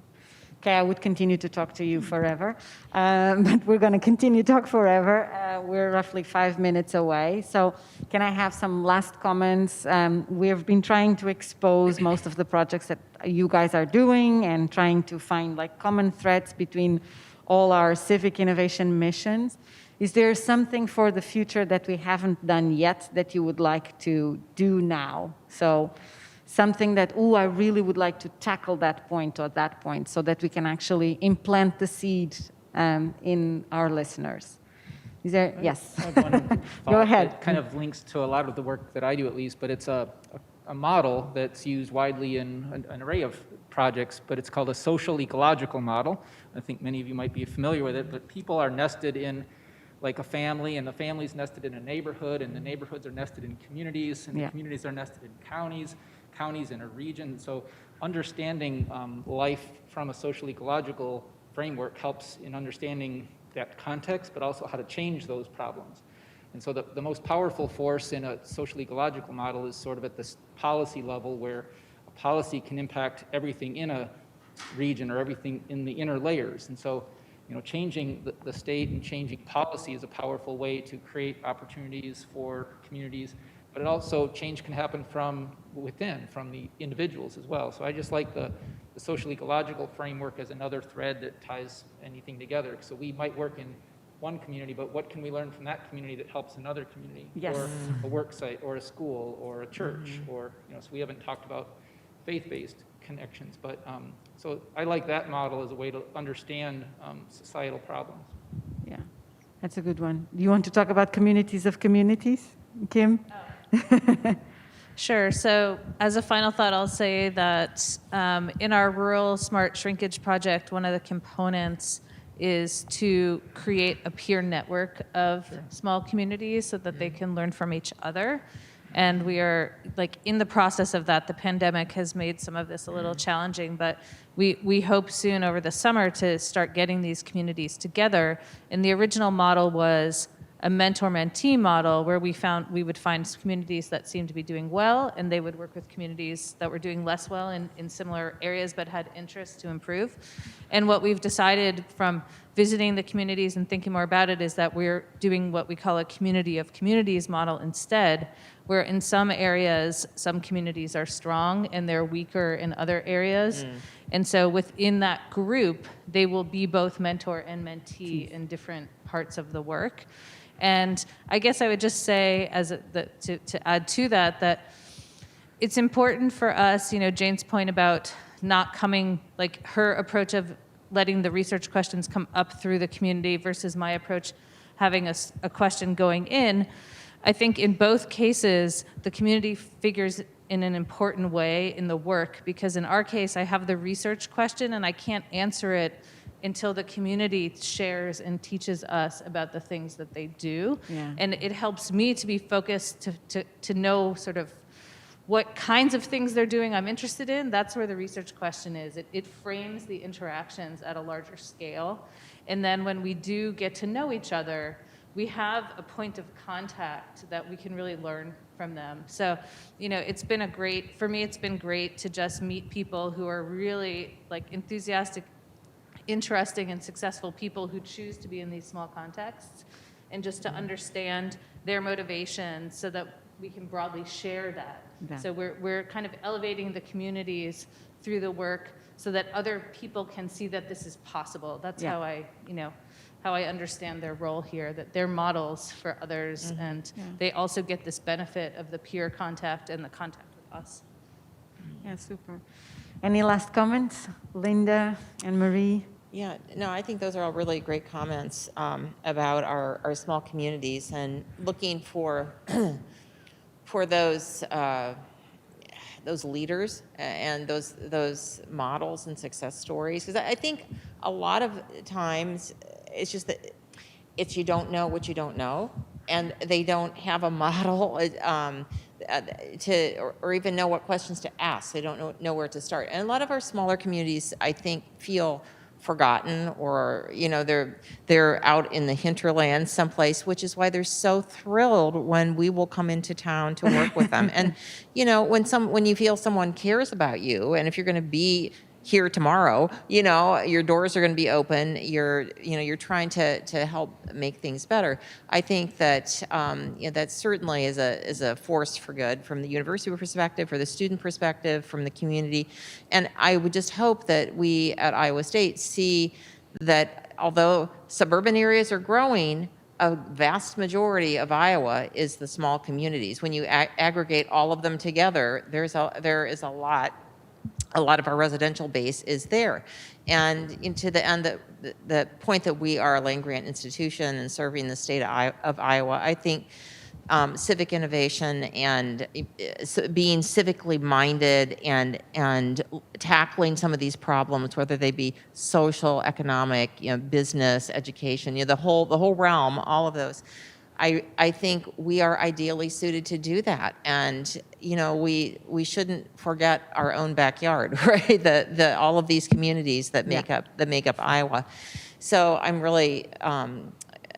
Speaker 1: Okay, I would continue to talk to you forever, but we're going to continue to talk forever. We're roughly 5 minutes away. So can I have some last comments? We've been trying to expose most of the projects that you guys are doing and trying to find like common threads between all our civic innovation missions. Is there something for the future that we haven't done yet that you would like to do now? So something that, I really would like to tackle that point or that point so that we can actually implant the seed in our listeners. Is there, yes.
Speaker 6: I have one
Speaker 1: Go
Speaker 6: thought
Speaker 1: ahead.
Speaker 6: that kind of links to a lot of the work that I do, at least, but it's a model that's used widely in an array of projects, but it's called a social ecological model. I think many of you might be familiar with it, but people are nested in like a family, and the family's nested in a neighborhood, and the neighborhoods are nested in communities, and the communities are nested in counties in a region. So understanding life from a social ecological framework helps in understanding that context, but also how to change those problems. And so the most powerful force in a social ecological model is sort of at this policy level, where a policy can impact everything in a region or everything in the inner layers. And so, changing the state and changing policy is a powerful way to create opportunities for communities, but it also, change can happen from within, from the individuals as well. So I just like the social ecological framework as another thread that ties anything together. So we might work in one community, but what can we learn from that community that helps another community?
Speaker 1: Yes.
Speaker 6: Or a work site, or a school, or a church, or, so we haven't talked about faith-based connections, but so I like that model as a way to understand societal problems.
Speaker 1: Yeah, that's a good one. Do you want to talk about communities of communities, Kim?
Speaker 8: Sure. So as a final thought, I'll say that in our rural smart shrinkage project, one of the components is to create a peer network of small communities so that they can learn from each other. And we are in the process of that. The pandemic has made some of this a little challenging, but we hope soon over the summer to start getting these communities together. And the original model was a mentor-mentee model where we would find communities that seemed to be doing well, and they would work with communities that were doing less well in similar areas but had interest to improve. And what we've decided from visiting the communities and thinking more about it is that we're doing what we call a community of communities model instead, where in some areas, some communities are strong and they're weaker in other areas. And so within that group, they will be both mentor and mentee in different parts of the work. And I guess I would just say, to add to that, that it's important for us, Jane's point about not coming, her approach of letting the research questions come up through the community versus my approach having a question going in. I think in both cases, the community figures in an important way in the work, because in our case, I have the research question and I can't answer it until the community shares and teaches us about the things that they do.
Speaker 1: Yeah.
Speaker 8: And it helps me to be focused to know sort of what kinds of things they're doing I'm interested in. That's where the research question is. It frames the interactions at a larger scale. And then when we do get to know each other, we have a point of contact that we can really learn from them. So, it's been for me, it's been great to just meet people who are really enthusiastic, interesting, and successful people who choose to be in these small contexts, and just to understand their motivations so that we can broadly share that.
Speaker 1: Yeah.
Speaker 8: So we're kind of elevating the communities through the work so that other people can see that this is possible. That's how I understand their role here, that they're models for others, and they also get this benefit of the peer contact and the contact with us.
Speaker 1: Yeah, super. Any last comments, Linda and Marie?
Speaker 3: Yeah, no, I think those are all really great comments about our small communities, and looking for those leaders and those models and success stories. Because I think a lot of times it's just that you don't know what you don't know, and they don't have a model or even know what questions to ask. They don't know where to start. And a lot of our smaller communities, I think, feel forgotten, or they're out in the hinterland someplace, which is why they're so thrilled when we will come into town to work with them. And when you feel someone cares about you, and if you're going to be here tomorrow, your doors are going to be open. You're trying to help make things better. I think that that certainly is a force for good from the university perspective, for the student perspective, from the community. And I would just hope that we at Iowa State see that although suburban areas are growing, a vast majority of Iowa is the small communities. When you aggregate all of them together, there is a lot a lot of our residential base is there. And to the end that the point that we are a land-grant institution and serving the state of Iowa, I think civic innovation and being civically minded and tackling some of these problems, whether they be social, economic, business, education, the whole realm, all of those. I think we are ideally suited to do that, and we shouldn't forget our own backyard, right? The all of these communities that make up Iowa. So I'm really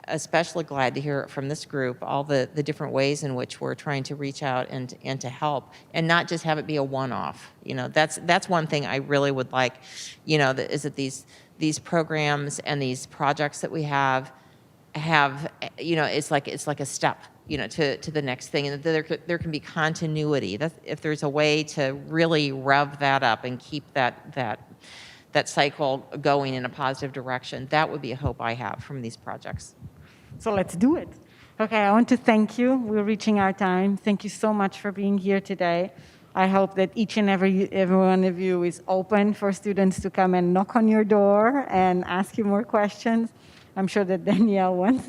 Speaker 3: especially glad to hear from this group all the different ways in which we're trying to reach out and to help, and not just have it be a one-off. That's one thing I really would like. Is that these programs and these projects that we have it's like a step to the next thing, and that there can be continuity. If there's a way to really rev that up and keep that cycle going in a positive direction, that would be a hope I have from these projects.
Speaker 1: So let's do it. Okay, I want to thank you. We're reaching our time. Thank you so much for being here today. I hope that each and every one of you is open for students to come and knock on your door and ask you more questions. I'm sure that Danielle wants,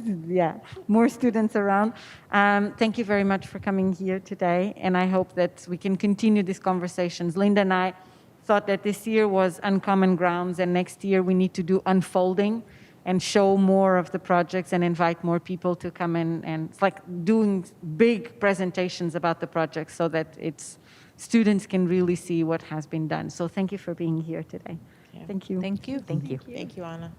Speaker 1: more students around. Thank you very much for coming here today, and I hope that we can continue these conversations. Linda and I thought that this year was Uncommon Grounds, and next year we need to do Unfolding and show more of the projects and invite more people to come in. And it's like doing big presentations about the projects so that students can really see what has been done. So thank you for being here today.
Speaker 3: Yeah.
Speaker 1: Thank you.
Speaker 8: Thank you.
Speaker 7: Thank you.
Speaker 3: Thank you, Anna.